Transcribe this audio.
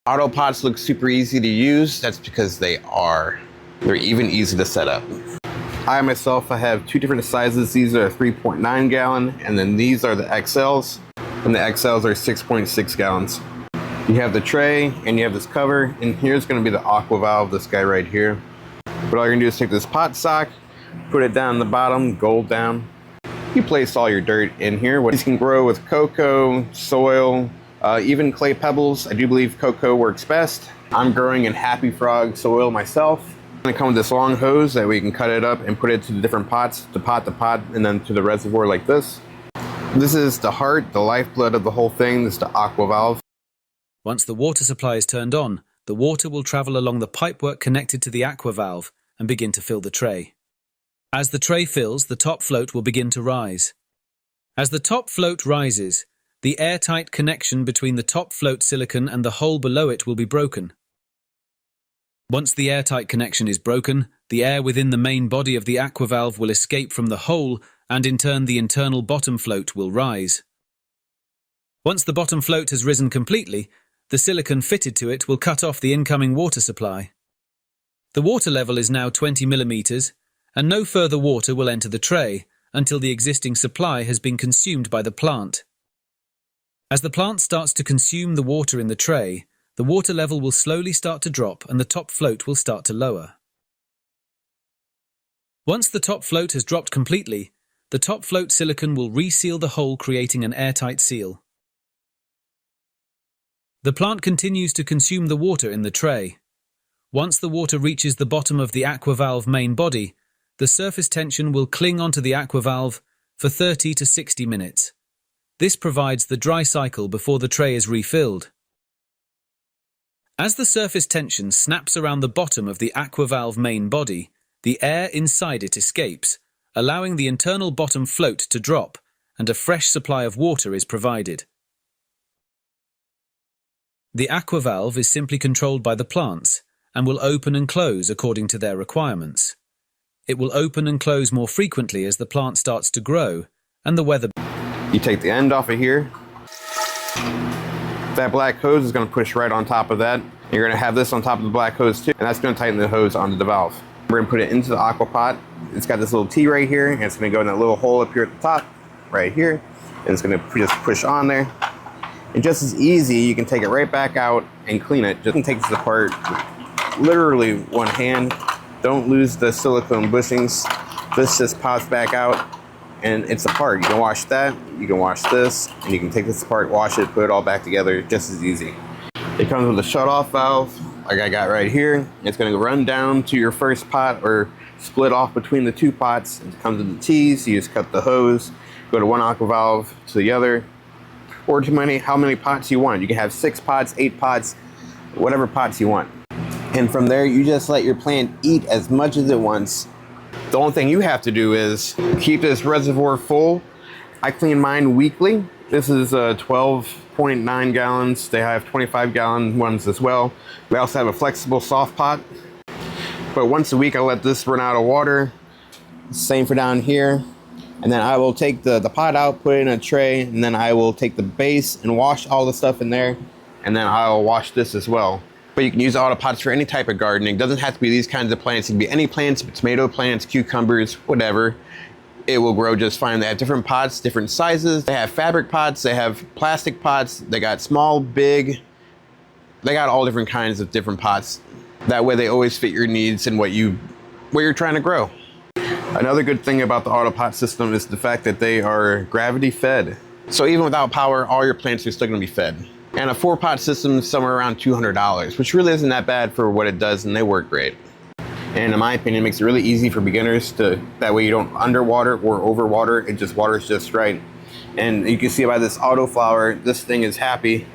Autopots look super easy to use. That's because they are. They're even easy to set up. I myself, I have two different sizes. These are 3.9 gallon, and then these are the XLs, and the XLs are 6.6 gallons. You have the tray, and you have this cover, and here's gonna be the aqua valve, this guy right here. But all you're gonna do is take this pot sock, put it down the bottom, gold down. You place all your dirt in here. These can grow with cocoa, soil, even clay pebbles. I do believe cocoa works best. I'm growing in Happy Frog soil myself. I'm gonna come with this long hose that we can cut it up and put it to the different pots, to pot, and then to the reservoir like this. This is the heart, the lifeblood of the whole thing. This is the aqua valve. Once the water supply is turned on, the water will travel along the pipework connected to the aqua valve and begin to fill the tray. As the tray fills, the top float will begin to rise. As the top float rises, the airtight connection between the top float silicon and the hole below it will be broken. Once the airtight connection is broken, the air within the main body of the aqua valve will escape from the hole, and in turn the internal bottom float will rise. Once the bottom float has risen completely, the silicon fitted to it will cut off the incoming water supply. The water level is now 20 millimeters, and no further water will enter the tray until the existing supply has been consumed by the plant. As the plant starts to consume the water in the tray, the water level will slowly start to drop and the top float will start to lower. Once the top float has dropped completely, the top float silicon will reseal the hole, creating an airtight seal. The plant continues to consume the water in the tray. Once the water reaches the bottom of the aqua valve main body, the surface tension will cling onto the aqua valve for 30 to 60 minutes. This provides the dry cycle before the tray is refilled. As the surface tension snaps around the bottom of the aqua valve main body, the air inside it escapes, allowing the internal bottom float to drop, and a fresh supply of water is provided. The aqua valve is simply controlled by the plants and will open and close according to their requirements. It will open and close more frequently as the plant starts to grow and the weather. You take the end off of here. That black hose is going to push right on top of that. You're going to have this on top of the black hose too, and that's going to tighten the hose onto the valve. We're going to put it into the aqua pot. It's got this little T right here, and it's going to go in that little hole up here at the top, right here, and it's going to just push on there. And just as easy, you can take it right back out and clean it. Just take this apart, literally one hand. Don't lose the silicone bushings. This just pops back out and it's apart. You can wash that, you can wash this, and you can take this apart, wash it, put it all back together just as easy. It comes with a shut-off valve, like I got right here. It's gonna run down to your first pot or split off between the two pots. It comes with the T's, you just cut the hose, go to one aqua valve to the other, or how many pots you want. You can have 6 pots, 8 pots, whatever pots you want. And from there, you just let your plant eat as much as it wants. The only thing you have to do is keep this reservoir full. I clean mine weekly. This is 12.9 gallons. They have 25 gallon ones as well. We also have a flexible soft pot. But once a week, I let this run out of water. Same for down here. And then I will take the pot out, put it in a tray, and then I will take the base and wash all the stuff in there. And then I'll wash this as well. But you can use autopots for any type of gardening. It doesn't have to be these kinds of plants. It can be any plants, tomato plants, cucumbers, whatever. It will grow just fine. They have different pots, different sizes. They have fabric pots, they have plastic pots, they got small, big. They got all different kinds of different pots. That way they always fit your needs and what you're trying to grow. Another good thing about the autopot system is the fact that they are gravity fed. So even without power, all your plants are still gonna be fed. And a 4-pot system is somewhere around $200, which really isn't that bad for what it does, and they work great. And in my opinion, it makes it really easy for beginners that way you don't underwater or overwater, it just waters just right. And you can see by this auto flower, this thing is happy.